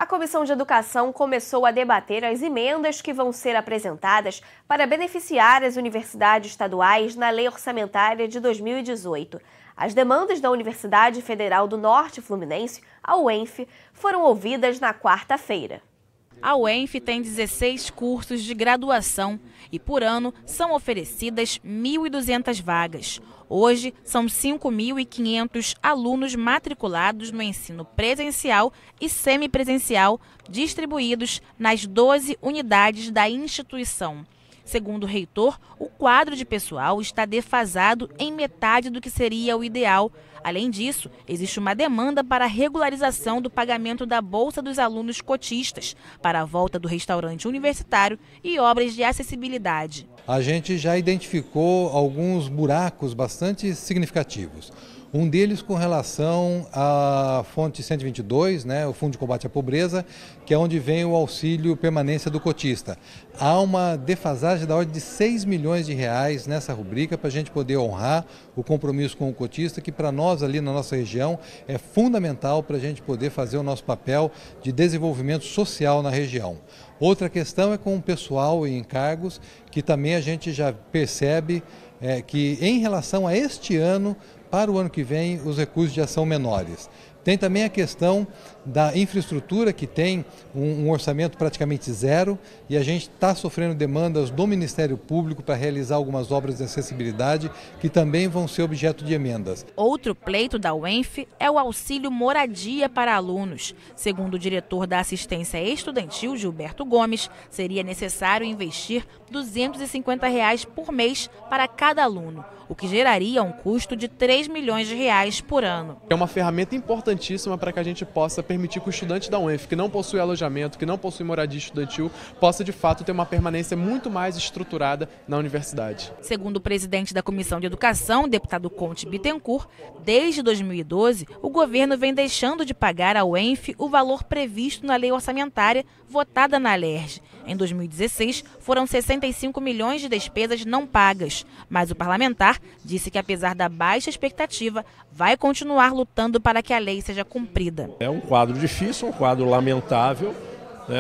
A Comissão de Educação começou a debater as emendas que vão ser apresentadas para beneficiar as universidades estaduais na Lei Orçamentária de 2018. As demandas da Universidade Federal do Norte Fluminense, a UENF, foram ouvidas na quarta-feira. A UENF tem 16 cursos de graduação e, por ano, são oferecidas 1.200 vagas. Hoje, são 5.500 alunos matriculados no ensino presencial e semipresencial, distribuídos nas 12 unidades da instituição. Segundo o reitor, o quadro de pessoal está defasado em metade do que seria o ideal. Além disso, existe uma demanda para a regularização do pagamento da Bolsa dos Alunos Cotistas, para a volta do restaurante universitário e obras de acessibilidade. A gente já identificou alguns buracos bastante significativos. Um deles com relação à fonte 122, o Fundo de Combate à Pobreza, que é onde vem o auxílio permanência do cotista. Há uma defasagem da ordem de 6 milhões de reais nessa rubrica para a gente poder honrar o compromisso com o cotista, que para nós ali na nossa região é fundamental para a gente poder fazer o nosso papel de desenvolvimento social na região. Outra questão é com o pessoal e encargos, que também a gente já percebe que em relação a este ano, para o ano que vem, os recursos já são menores. Tem também a questão da infraestrutura, que tem um orçamento praticamente zero, e a gente está sofrendo demandas do Ministério Público para realizar algumas obras de acessibilidade que também vão ser objeto de emendas. Outro pleito da UENF é o auxílio moradia para alunos. Segundo o diretor da assistência estudantil, Gilberto Gomes, seria necessário investir R$ 250 por mês para cada aluno, o que geraria um custo de R$ 3 milhões por ano. É uma ferramenta importantíssima para que a gente possa permitir que o estudante da UENF, que não possui alojamento, que não possui moradia estudantil, possa de fato ter uma permanência muito mais estruturada na universidade. Segundo o presidente da Comissão de Educação, deputado Conte Bittencourt, desde 2012, o governo vem deixando de pagar à UENF o valor previsto na lei orçamentária votada na LERJ. Em 2016, foram 65 milhões de despesas não pagas, mas o parlamentar disse que, apesar da baixa expectativa, vai continuar lutando para que a lei seja cumprida. É um quadro difícil, um quadro lamentável,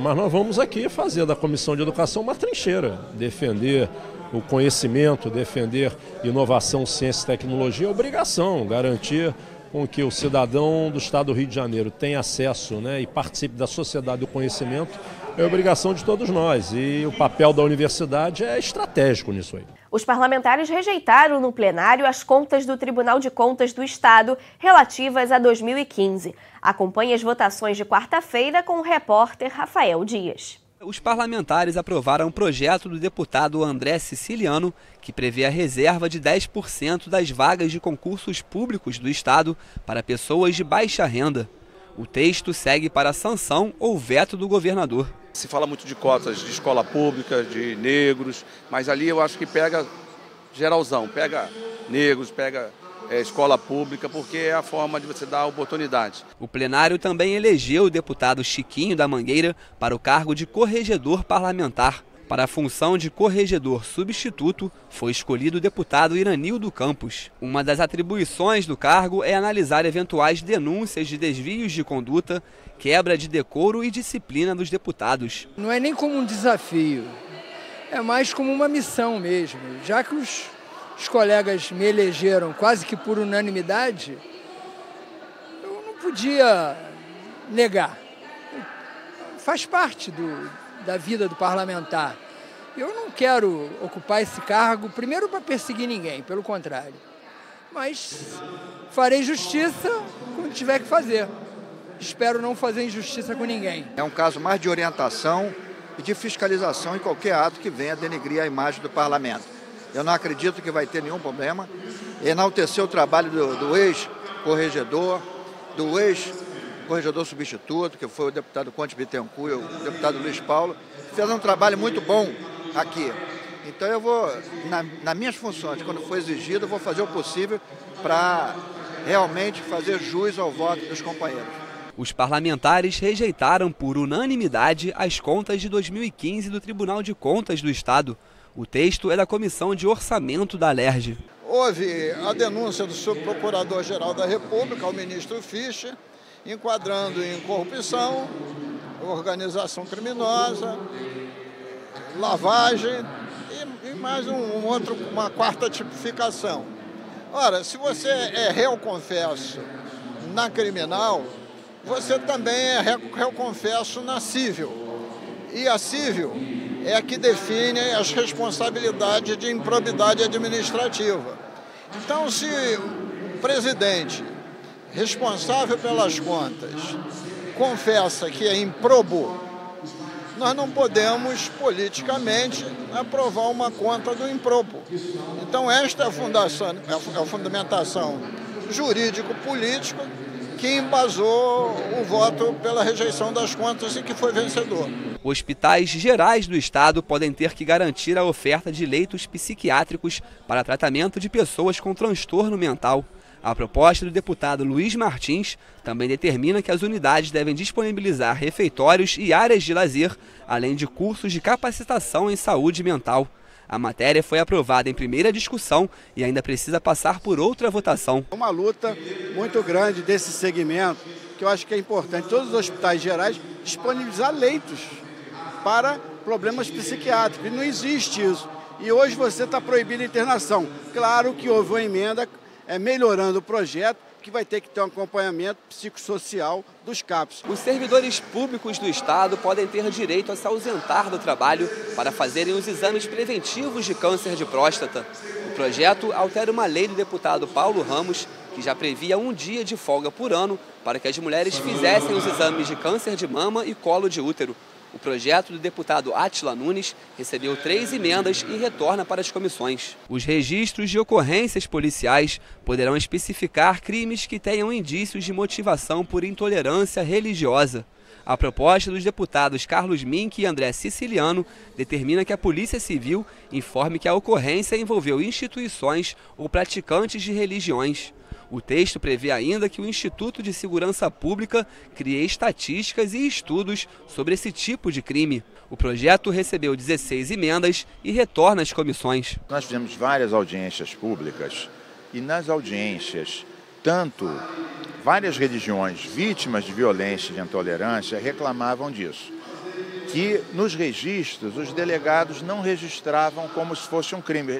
mas nós vamos aqui fazer da Comissão de Educação uma trincheira, defender o conhecimento, defender inovação, ciência e tecnologia, é obrigação, garantir com que o cidadão do estado do Rio de Janeiro tenha acesso e participe da sociedade do conhecimento, é obrigação de todos nós, e o papel da universidade é estratégico nisso aí. Os parlamentares rejeitaram no plenário as contas do Tribunal de Contas do Estado relativas a 2015. Acompanhe as votações de quarta-feira com o repórter Rafael Dias. Os parlamentares aprovaram um projeto do deputado André Siciliano, que prevê a reserva de 10% das vagas de concursos públicos do Estado para pessoas de baixa renda. O texto segue para a sanção ou veto do governador. Se fala muito de cotas de escola pública, de negros, mas ali eu acho que pega geralzão, pega negros, pega escola pública, porque é a forma de você dar oportunidade. O plenário também elegeu o deputado Chiquinho da Mangueira para o cargo de corregedor parlamentar. Para a função de corregedor substituto, foi escolhido o deputado Iranildo Campos. Uma das atribuições do cargo é analisar eventuais denúncias de desvios de conduta, quebra de decoro e disciplina dos deputados. Não é nem como um desafio, é mais como uma missão mesmo. Já que os colegas me elegeram quase que por unanimidade, eu não podia negar. Faz parte da vida do parlamentar. Eu não quero ocupar esse cargo, primeiro para perseguir ninguém, pelo contrário. Mas farei justiça quando tiver que fazer. Espero não fazer injustiça com ninguém. É um caso mais de orientação e de fiscalização em qualquer ato que venha denegrir a imagem do parlamento. Eu não acredito que vai ter nenhum problema. Enaltecer o trabalho do ex-corregedor, do ex-corregedor substituto, que foi o deputado Conte Bittencourt e o deputado Luiz Paulo, que fizeram um trabalho muito bom aqui. Então eu vou, nas minhas funções, quando for exigido, eu vou fazer o possível para realmente fazer jus ao voto dos companheiros. Os parlamentares rejeitaram por unanimidade as contas de 2015 do Tribunal de Contas do Estado. O texto é da Comissão de Orçamento da LERJ. Houve a denúncia do subprocurador-geral da República, ao ministro Fischer, enquadrando em corrupção organização criminosa, lavagem e mais uma quarta tipificação. Ora, se você é réu confesso na criminal, você também é réu confesso na civil. E a civil é a que define as responsabilidades de improbidade administrativa. Então, se o presidente, responsável pelas contas, confessa que é improbo, nós não podemos, politicamente, aprovar uma conta do improbo. Então, esta é a fundamentação jurídico-política que embasou o voto pela rejeição das contas e que foi vencedor. Hospitais gerais do estado podem ter que garantir a oferta de leitos psiquiátricos para tratamento de pessoas com transtorno mental. A proposta do deputado Luiz Martins também determina que as unidades devem disponibilizar refeitórios e áreas de lazer, além de cursos de capacitação em saúde mental. A matéria foi aprovada em primeira discussão e ainda precisa passar por outra votação. É uma luta muito grande desse segmento, que eu acho que é importante. Todos os hospitais gerais disponibilizar leitos para problemas psiquiátricos. E não existe isso. E hoje você está proibindo a internação. Claro que houve uma emenda melhorando o projeto, que vai ter que ter um acompanhamento psicossocial dos CAPs. Os servidores públicos do estado podem ter direito a se ausentar do trabalho para fazerem os exames preventivos de câncer de próstata. O projeto altera uma lei do deputado Paulo Ramos, que já previa um dia de folga por ano para que as mulheres fizessem os exames de câncer de mama e colo de útero. O projeto do deputado Átila Nunes recebeu 3 emendas e retorna para as comissões. Os registros de ocorrências policiais poderão especificar crimes que tenham indícios de motivação por intolerância religiosa. A proposta dos deputados Carlos Mink e André Siciliano determina que a Polícia Civil informe que a ocorrência envolveu instituições ou praticantes de religiões. O texto prevê ainda que o Instituto de Segurança Pública crie estatísticas e estudos sobre esse tipo de crime. O projeto recebeu 16 emendas e retorna às comissões. Nós fizemos várias audiências públicas e nas audiências, várias religiões vítimas de violência e de intolerância reclamavam disso. Que nos registros os delegados não registravam como se fosse um crime.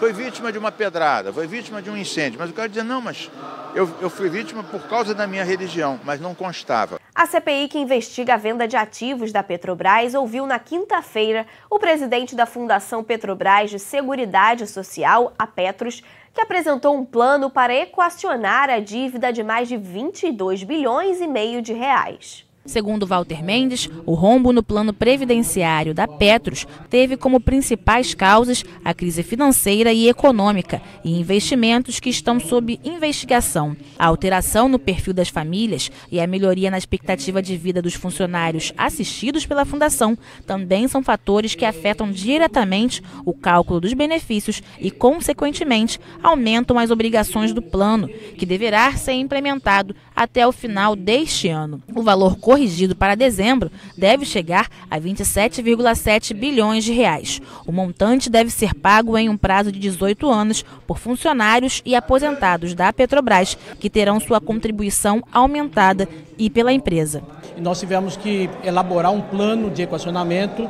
Foi vítima de uma pedrada, foi vítima de um incêndio. Mas o cara dizia, não, mas eu fui vítima por causa da minha religião, mas não constava. A CPI que investiga a venda de ativos da Petrobras ouviu na quinta-feira o presidente da Fundação Petrobras de Seguridade Social, a Petros, que apresentou um plano para equacionar a dívida de mais de 22,5 bilhões de reais. Segundo Walter Mendes, o rombo no plano previdenciário da Petros teve como principais causas a crise financeira e econômica e investimentos que estão sob investigação. A alteração no perfil das famílias e a melhoria na expectativa de vida dos funcionários assistidos pela Fundação também são fatores que afetam diretamente o cálculo dos benefícios e, consequentemente, aumentam as obrigações do plano, que deverá ser implementado até o final deste ano. O valor corrigido para dezembro deve chegar a 27,7 bilhões de reais. O montante deve ser pago em um prazo de 18 anos por funcionários e aposentados da Petrobras, que terão sua contribuição aumentada e pela empresa. Nós tivemos que elaborar um plano de equacionamento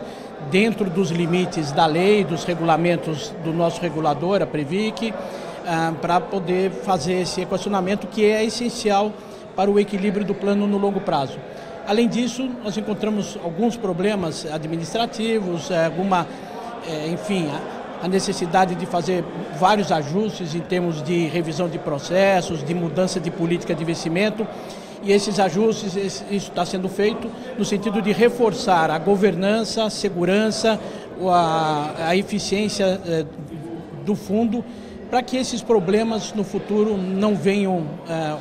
dentro dos limites da lei, dos regulamentos do nosso regulador, a Previc, para poder fazer esse equacionamento que é essencial para o equilíbrio do plano no longo prazo. Além disso, nós encontramos alguns problemas administrativos, a necessidade de fazer vários ajustes em termos de revisão de processos, de mudança de política de investimento. E esses ajustes, isso está sendo feito no sentido de reforçar a governança, a segurança, a eficiência do fundo, para que esses problemas no futuro não venham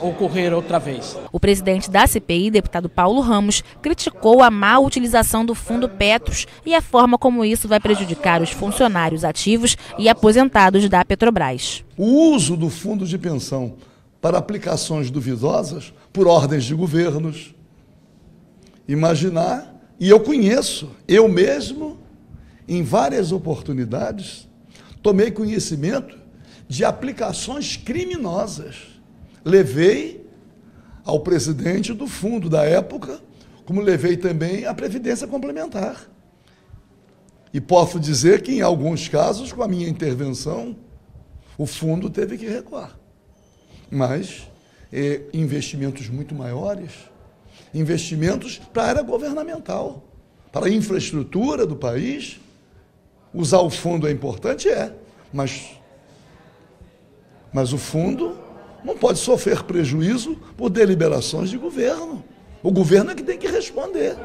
ocorrer outra vez. O presidente da CPI, deputado Paulo Ramos, criticou a má utilização do fundo Petros e a forma como isso vai prejudicar os funcionários ativos e aposentados da Petrobras. O uso do fundo de pensão para aplicações duvidosas por ordens de governos. Imaginar, e eu conheço, eu mesmo, em várias oportunidades, tomei conhecimento de aplicações criminosas. Levei ao presidente do fundo da época como levei também a Previdência Complementar. E posso dizer que, em alguns casos, com a minha intervenção, o fundo teve que recuar. Mas investimentos muito maiores, investimentos para a área governamental, para a infraestrutura do país. Usar o fundo é importante, mas o fundo não pode sofrer prejuízo por deliberações de governo. O governo é que tem que responder,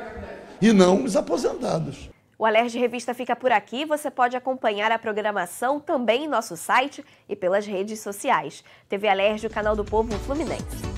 e não os aposentados. O Alerj Revista fica por aqui. Você pode acompanhar a programação também em nosso site e pelas redes sociais. TV Alerj, o canal do povo fluminense.